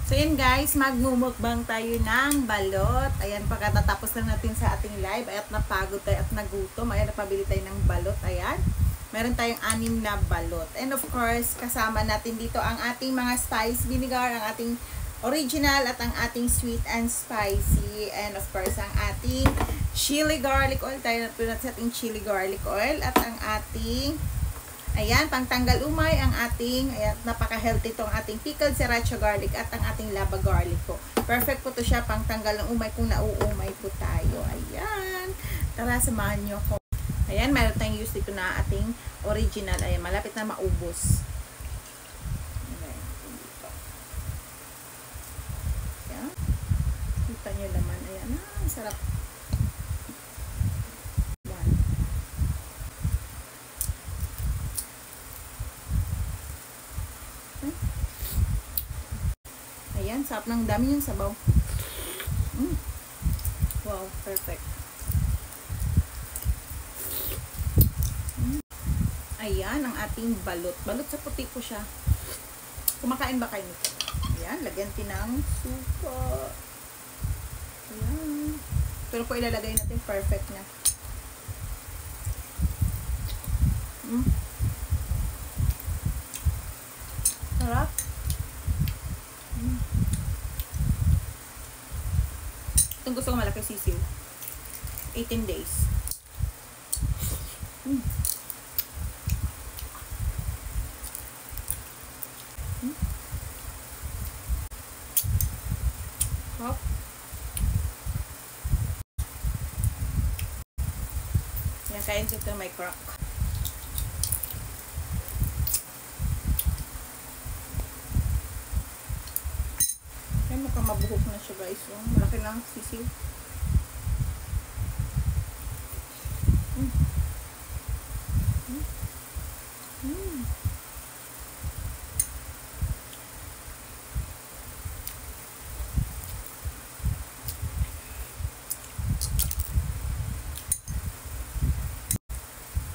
So yan guys, magmumukbang tayo ng balot. Ayan, pagkatatapos lang natin sa ating live, at napagod tayo at nagutom. Ayan, napabili tayo ng balot. Ayan, meron tayong 6 na balot. And of course, kasama natin dito ang ating mga spice vinegar, ang ating original at ang ating sweet and spicy. And of course, ang ating chili garlic oil. Tayo natin sa ating chili garlic oil at ang ating ayan, pangtanggal umay ang ating, ayan, napaka-healthy itong ating pickled sriracha garlic at ang ating lava garlic po. Perfect po to siya pangtanggal ng umay kung nauumay po tayo. Ayan. Tara, samahan nyo ko. Ayan, mayroon tayong use dito na ating original. Ayan, malapit na maubos. Ayan, dito. Ayan. Kita nyo naman. Ayan, sarap. Ayan, sarap ng dami yung sabaw. Wow, perfect. Ayan, ang ating balot. Balot sa puti po siya. Kumakain ba kayo nito? Ayan, lagyan din ng suka. Ayan. Ito na po ilalagay natin. Perfect na. Sarap. Itong gusto ko malaki sisiw. 18 days. Hop. Yan, kain dito may crack. Ay, mukhang mabuhok na siya guys. Oh, malaki lang sisiw.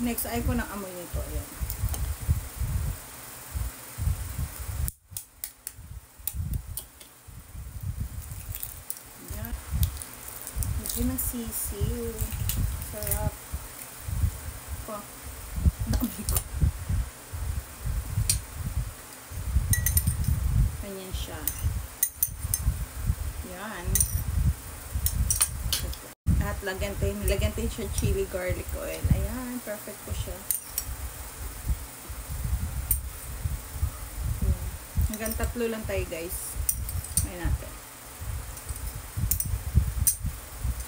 Next ay ko ng amoy nito. Ayan. Medyo na sisiw. Sarap. Oh, dami ko. Ganyan siya. Yan. At lagyan tayo siya chili garlic oil. Ayan, perfect po siya. Ayan. Hanggang 3 lang tayo guys. Ayan natin.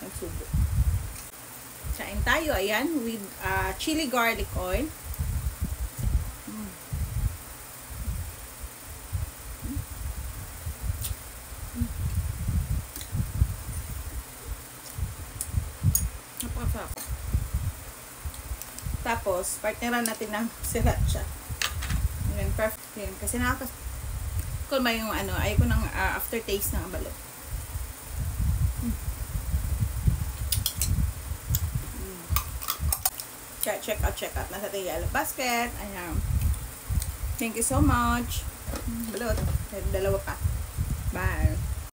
Nagsubo. Kain tayo, ayan, with chili garlic oil. Napakasarap. Tapos, partneran natin ng sriracha. Ayan, perfect yun. Kasi nakakakulma yung ano, ay ko ng aftertaste ng balot. Check out. Nasa tayo yellow basket. Ayan. Thank you so much. Balot. Dalawa pa. Bye.